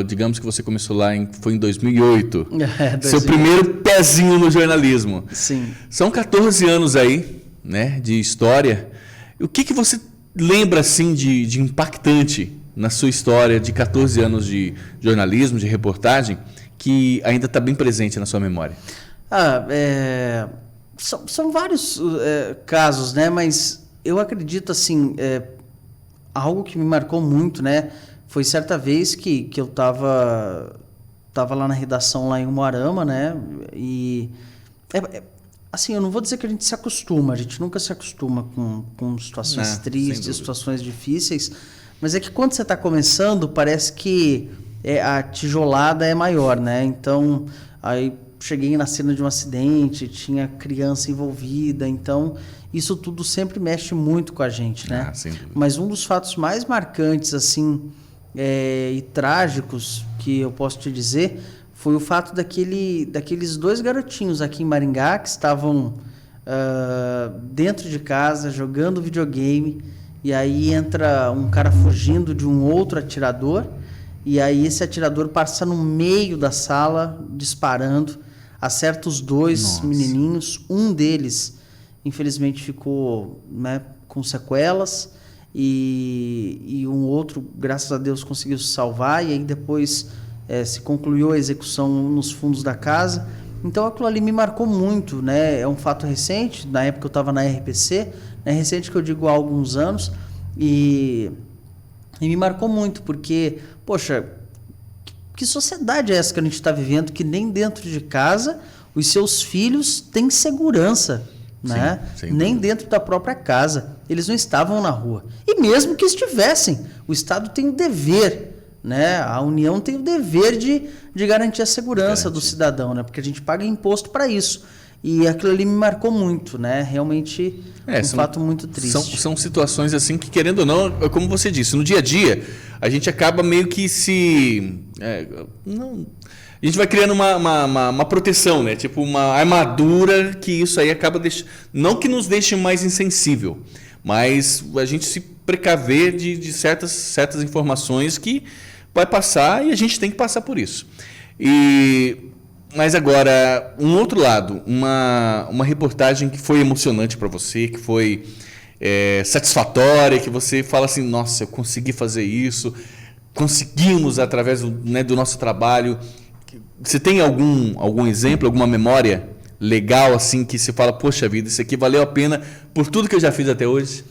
digamos que você começou lá, foi em 2008. 2008. Seu primeiro pezinho no jornalismo. Sim. São 14 anos aí, né, de história. O que você lembra assim de impactante na sua história de 14 anos de jornalismo, de reportagem, que ainda está bem presente na sua memória? São vários casos, né? Mas eu acredito assim, algo que me marcou muito, né? Foi certa vez que eu tava lá na redação lá em Umuarama, né? E assim, eu não vou dizer que a gente se acostuma, a gente nunca se acostuma com situações tristes, situações difíceis, mas é que quando você está começando, parece que a tijolada é maior, né? Então, aí cheguei na cena de um acidente, tinha criança envolvida, então isso tudo sempre mexe muito com a gente, né? Mas um dos fatos mais marcantes, assim, e trágicos que eu posso te dizer foi o fato daqueles 2 garotinhos aqui em Maringá que estavam dentro de casa jogando videogame, e aí entra um cara fugindo de um outro atirador, e aí esse atirador passa no meio da sala disparando, acerta os 2 menininhos, um deles infelizmente ficou, né, com sequelas, e um outro, graças a Deus, conseguiu se salvar, e aí depois se concluiu a execução nos fundos da casa. Então aquilo ali me marcou muito, né? É um fato recente, na época eu estava na RPC, né? Recente que eu digo há alguns anos, e me marcou muito, porque, poxa, que sociedade é essa que a gente está vivendo, que nem dentro de casa os seus filhos têm segurança, né? Nem dentro da própria casa. Eles não estavam na rua. E mesmo que estivessem, o Estado tem o dever, né? A União tem o dever de garantir a segurança do cidadão, né? Porque a gente paga imposto para isso. E aquilo ali me marcou muito, né? Realmente fato muito triste. São situações assim que, querendo ou não, como você disse, no dia a dia, a gente acaba meio que a gente vai criando uma proteção, né? Tipo uma armadura, que isso aí acaba deixando... Não que nos deixe mais insensível, mas a gente se precaver de certas informações que vai passar, e a gente tem que passar por isso. Mas agora, um outro lado, uma reportagem que foi emocionante para você, que foi satisfatória, que você fala assim, nossa, eu consegui fazer isso, conseguimos através do nosso trabalho. Você tem algum exemplo, alguma memória legal assim que você fala, poxa vida, isso aqui valeu a pena por tudo que eu já fiz até hoje?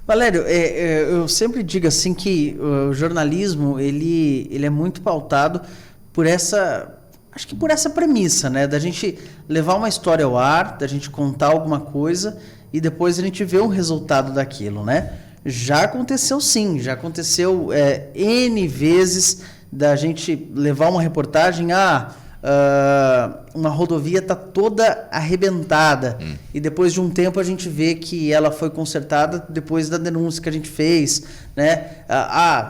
Valério, eu sempre digo assim que o jornalismo ele é muito pautado por essa premissa, né? Da gente levar uma história ao ar, da gente contar alguma coisa e depois a gente vê o resultado daquilo, né? Já aconteceu sim, já aconteceu N vezes da gente levar uma reportagem, uma rodovia está toda arrebentada, e depois de um tempo a gente vê que ela foi consertada depois da denúncia que a gente fez, né?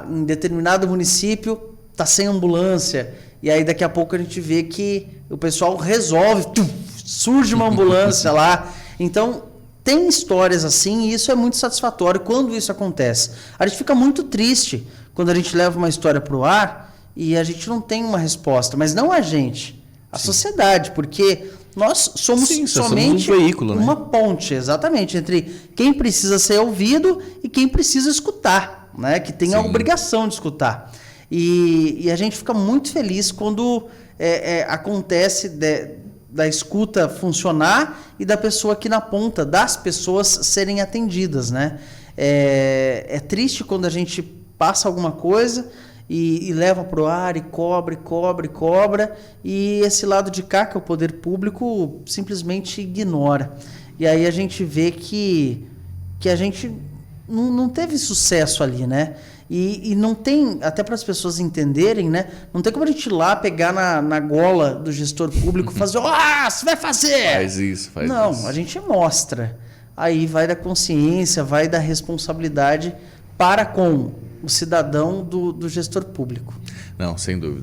Em determinado município está sem ambulância, e aí daqui a pouco a gente vê que o pessoal resolve, surge uma ambulância lá. Então tem histórias assim, e isso é muito satisfatório quando isso acontece. A gente fica muito triste quando a gente leva uma história para o ar e a gente não tem uma resposta, mas não a gente, a sociedade, porque nós somos somente um veículo, uma ponte, exatamente, entre quem precisa ser ouvido e quem precisa escutar, né? Que tem a obrigação de escutar. E a gente fica muito feliz quando acontece da escuta funcionar e da pessoa aqui na ponta, das pessoas serem atendidas, né? É triste quando a gente passa alguma coisa e leva para o ar e cobra, e esse lado de cá, que é o poder público, simplesmente ignora. E aí a gente vê que a gente não teve sucesso ali, né? E não tem, até para as pessoas entenderem, né? Não tem como a gente ir lá pegar na gola do gestor público e fazer, você vai fazer! Faz isso. Não, a gente mostra. Aí vai da consciência, vai da responsabilidade para com o cidadão do gestor público. Não, sem dúvida.